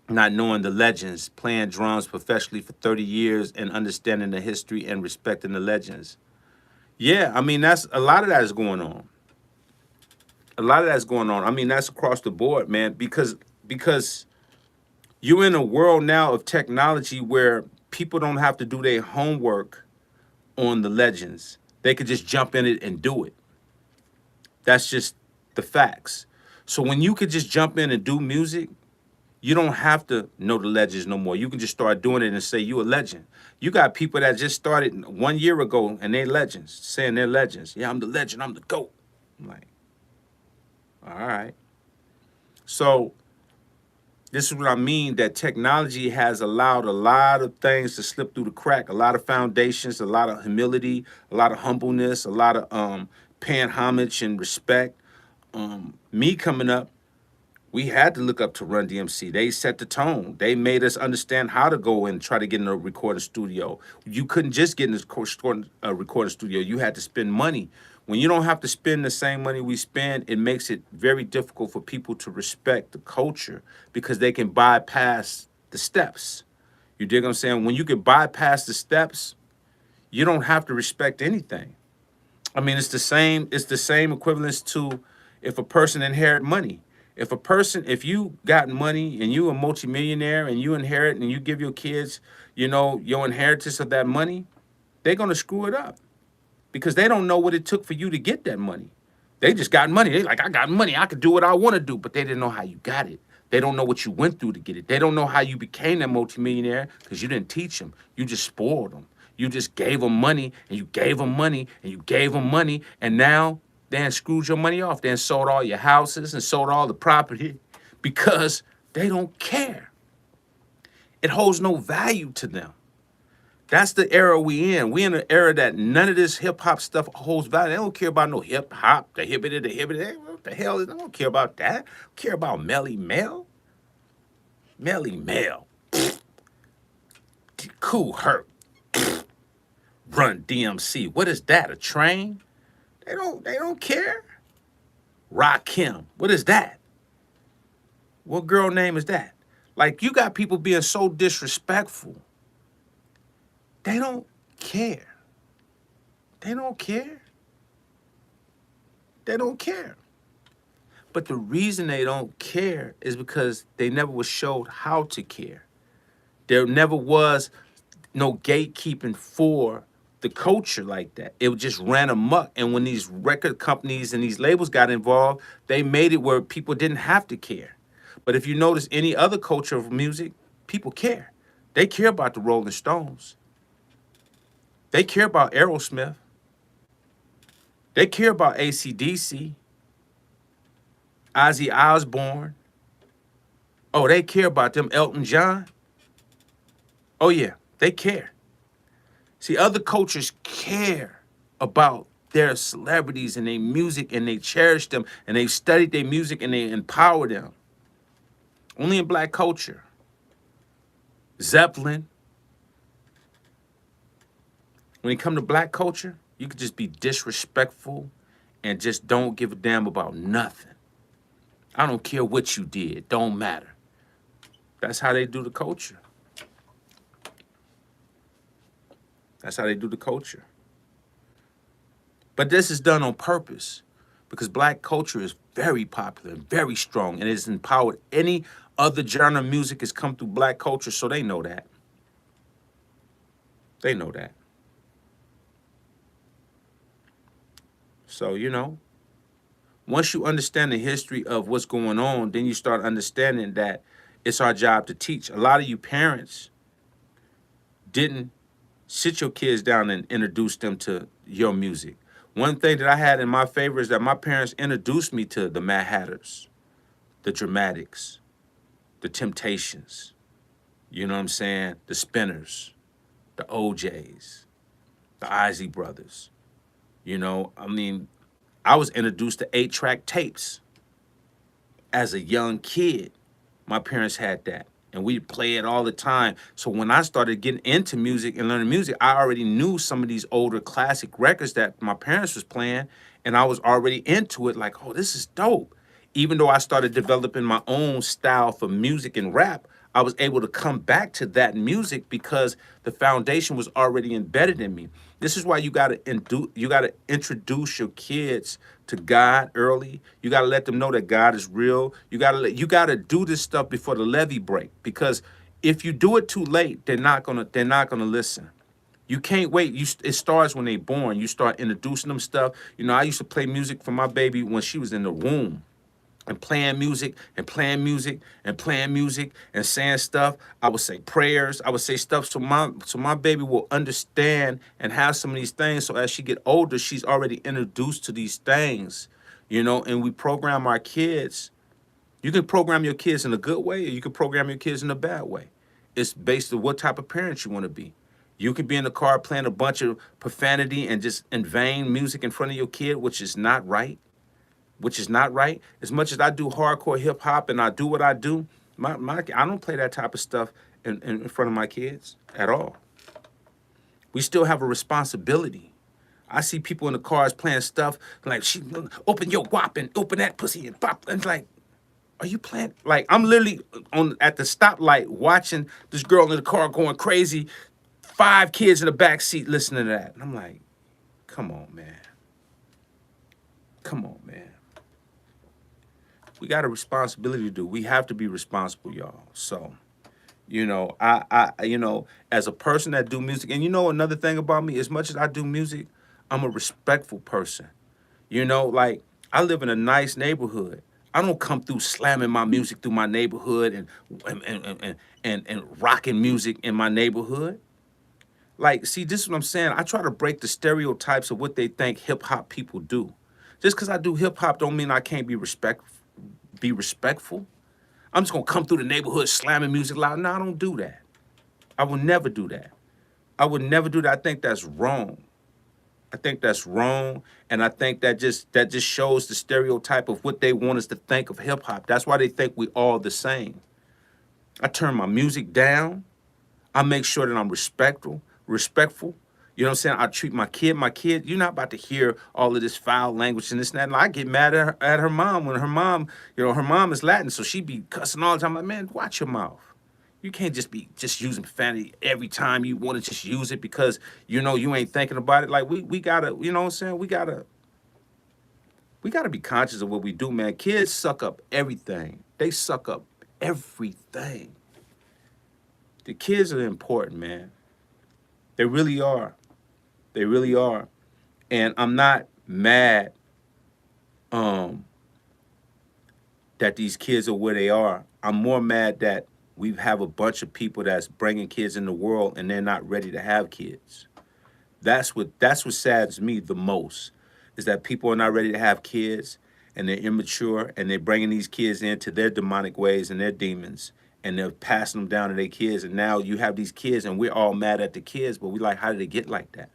not knowing the legends, playing drums professionally for 30 years and understanding the history and respecting the legends. Yeah, I mean, that's a lot of that is going on. A lot of that's going on. I mean, that's across the board, man, because you're in a world now of technology where people don't have to do their homework on the legends. They could just jump in it and do it. That's just the facts. So when you could just jump in and do music, you don't have to know the legends no more. You can just start doing it and say you a legend. You got people that just started 1 year ago and they're legends, saying they're legends. Yeah, I'm the legend, I'm the GOAT. I'm like, all right. So this is what I mean, that technology has allowed a lot of things to slip through the crack, a lot of foundations, a lot of humility, a lot of humbleness, a lot of paying homage and respect. Me coming up, we had to look up to Run DMC. They set the tone. They made us understand how to go and try to get in a recording studio. You couldn't just get in a recording studio. You had to spend money. When you don't have to spend the same money we spend, it makes it very difficult for people to respect the culture because they can bypass the steps. You dig what I'm saying? When you can bypass the steps, you don't have to respect anything. I mean, it's the same equivalence to if a person inherit money. If you got money and you a multimillionaire and you inherit and you give your kids, your inheritance of that money, they're gonna screw it up because they don't know what it took for you to get that money. They just got money. They like, I got money. I could do what I want to do, but they didn't know how you got it. They don't know what you went through to get it. They don't know how you became that multimillionaire because you didn't teach them. You just spoiled them. You just gave them money and you gave them money and you gave them money. And now they done screwed your money off. They done sold all your houses and sold all the property because they don't care. It holds no value to them. That's the era we in. We in an era that none of this hip hop stuff holds value. They don't care about no hip hop, the hibbity, the hibbity. Hey, what the hell? They don't care about that. They don't care about Melly Mel. Melly Mel. Cool Herc. Run DMC. What is that? A train? They don't care. Rakim. What is that? What girl name is that? Like, you got people being so disrespectful. They don't care. They don't care. They don't care. But the reason they don't care is because they never was showed how to care. There never was no gatekeeping for the culture like that. It just ran amok. And when these record companies and these labels got involved, they made it where people didn't have to care. But if you notice any other culture of music, people care. They care about the Rolling Stones. They care about Aerosmith. They care about AC/DC, Ozzy Osbourne. Oh, they care about them, Elton John. Oh, yeah, they care. See, other cultures care about their celebrities and their music, and they cherish them, and they've studied their music, and they empower them. Only in black culture. Zeppelin. When it comes to black culture, you could just be disrespectful and just don't give a damn about nothing. I don't care what you did. Don't matter. That's how they do the culture. That's how they do the culture. But this is done on purpose because black culture is very popular and very strong, and it has empowered any other genre of music has come through black culture, so they know that. They know that. So, once you understand the history of what's going on, then you start understanding that it's our job to teach. A lot of you parents didn't sit your kids down and introduce them to your music. One thing that I had in my favor is that my parents introduced me to the Mad Hatters, the Dramatics, the Temptations, you know what I'm saying? The Spinners, the OJs, the Isley Brothers. I was introduced to 8-track tapes as a young kid. My parents had that, and we'd play it all the time. So when I started getting into music and learning music, I already knew some of these older classic records that my parents was playing, and I was already into it like, oh, this is dope. Even though I started developing my own style for music and rap, I was able to come back to that music because the foundation was already embedded in me. This is why you gotta introduce your kids to God early. You gotta let them know that God is real. You gotta do this stuff before the levee break, because if you do it too late, they're not gonna listen. You can't wait. It starts when they're born. You start introducing them stuff. I used to play music for my baby when she was in the womb, and playing music and playing music and playing music and saying stuff. I would say prayers. I would say stuff so my baby will understand and have some of these things. So as she get older, she's already introduced to these things, and we program our kids. You can program your kids in a good way, or you can program your kids in a bad way. It's based on what type of parent you want to be. You could be in the car playing a bunch of profanity and just in vain music in front of your kid, which is not right. As much as I do hardcore hip hop and I do what I do, I don't play that type of stuff in front of my kids at all. We still have a responsibility. I see people in the cars playing stuff like, open your wop and open that pussy and pop. And it's like, Are you playing? Like, I'm literally on at the stoplight watching this girl in the car going crazy. 5 kids in the back seat listening to that. And I'm like, come on, man. Come on, man. We got a responsibility to do. We have to be responsible, y'all. So, as a person that do music, and another thing about me, as much as I do music, I'm a respectful person. Like, I live in a nice neighborhood. I don't come through slamming my music through my neighborhood and rocking music in my neighborhood. Like, see, this is what I'm saying. I try to break the stereotypes of what they think hip hop people do. Just because I do hip hop don't mean I can't be respectful. I'm just gonna come through the neighborhood slamming music loud. No, I don't do that. I will never do that. I would never do that. I think that's wrong. I think that's wrong, and I think that just shows the stereotype of what they want us to think of hip hop. That's why they think we all the same. I turn my music down. I make sure that I'm respectful. You know what I'm saying? I treat my kid. You're not about to hear all of this foul language and this and that. And I get mad at her mom when her mom, her mom is Latin, so she be cussing all the time. Like, man, watch your mouth. You can't just be just using profanity every time you want to just use it because you ain't thinking about it. Like we gotta, you know what I'm saying? We gotta be conscious of what we do, man. Kids suck up everything. They suck up everything. The kids are important, man. They really are. They really are. And I'm not mad um that these kids are where they are. I'm more mad that we have a bunch of people that's bringing kids in the world and they're not ready to have kids. That's what saddens me the most is that people are not ready to have kids and they're immature and they're bringing these kids into their demonic ways and their demons and they're passing them down to their kids and now you have these kids and we're all mad at the kids but we like how did they get like that?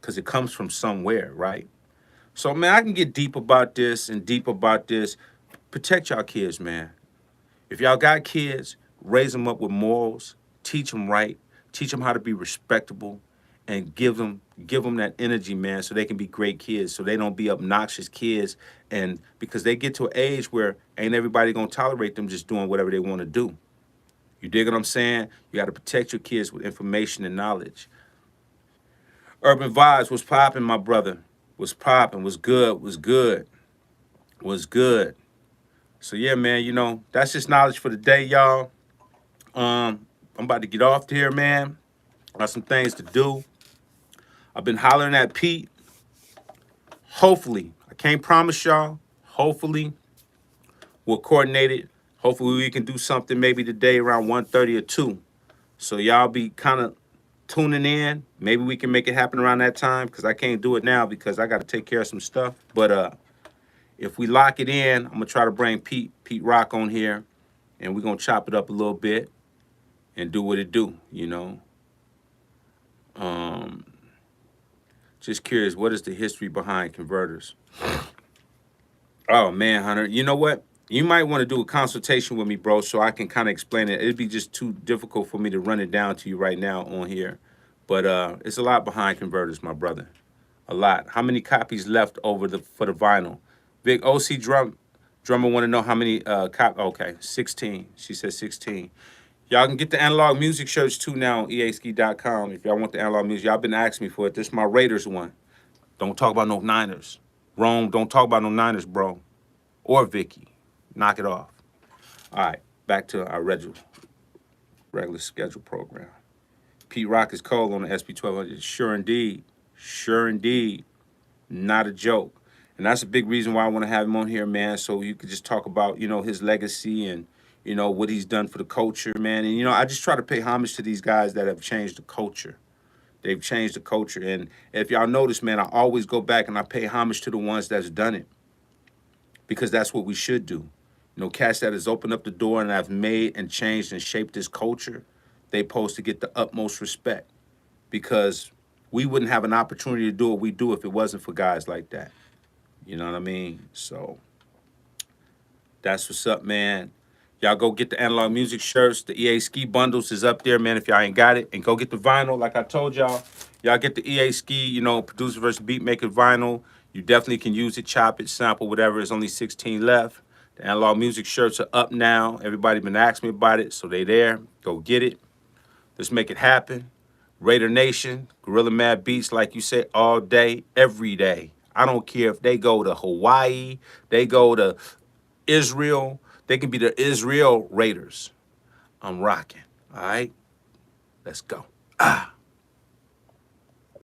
Because it comes from somewhere, right? So man, I can get deep about this and deep about this. Protect y'all kids, man. If y'all got kids, raise them up with morals, teach them right, teach them how to be respectable, and give them that energy, man, so they can be great kids, so they don't be obnoxious kids, and because they get to an age where ain't everybody gonna tolerate them just doing whatever they want to do. You dig what I'm saying? You got to protect your kids with information and knowledge. Urban Vibes was popping, my brother. Was popping, was good, was good, was good. So yeah, man, that's just knowledge for the day, y'all. I'm about to get off here, man. Got some things to do. I've been hollering at Pete. Hopefully, I can't promise y'all. Hopefully, we'll coordinate it. Hopefully, we can do something maybe today around 1:30 or 2. So y'all be kind of tuning in. Maybe we can make it happen around that time because I can't do it now because I got to take care of some stuff. But if we lock it in, I'm gonna try to bring Pete Rock on here, and we're gonna chop it up a little bit and do what it do. Um, just curious, what is the history behind converters? Oh man, Hunter, you know what? You might want to do a consultation with me, bro, so I can kind of explain it. It'd be just too difficult for me to run it down to you right now on here. But it's a lot behind converters, my brother. A lot. How many copies left over for the vinyl? Big OC drummer want to know how many okay, 16. She said 16. Y'all can get the analog music shirts too now on easki.com if y'all want the analog music. Y'all been asking me for it. This is my Raiders one. Don't talk about no Niners. Rome, don't talk about no Niners, bro. Or Vicky. Knock it off. All right, back to our regular schedule program. Pete Rock is cold on the SP1200. Sure indeed. Sure indeed. Not a joke. And that's a big reason why I want to have him on here, man, so you could just talk about, his legacy and, what he's done for the culture, man. And, I just try to pay homage to these guys that have changed the culture. They've changed the culture. And if y'all notice, man, I always go back and I pay homage to the ones that's done it. Because that's what we should do. Cats that has opened up the door and have made and changed and shaped this culture, they supposed to get the utmost respect. Because we wouldn't have an opportunity to do what we do if it wasn't for guys like that. You know what I mean? So that's what's up, man. Y'all go get the analog music shirts. The EA Ski bundles is up there, man, if y'all ain't got it. And go get the vinyl. Like I told y'all, y'all get the EA Ski, producer versus beat maker vinyl. You definitely can use it, chop it, sample, whatever. There's only 16 left. The Analog Music shirts are up now. Everybody been asking me about it, so they there. Go get it. Let's make it happen. Raider Nation, Gorilla Mad Beats, like you said, all day, every day. I don't care if they go to Hawaii, they go to Israel. They can be the Israel Raiders. I'm rocking. All right? Let's go. Ah.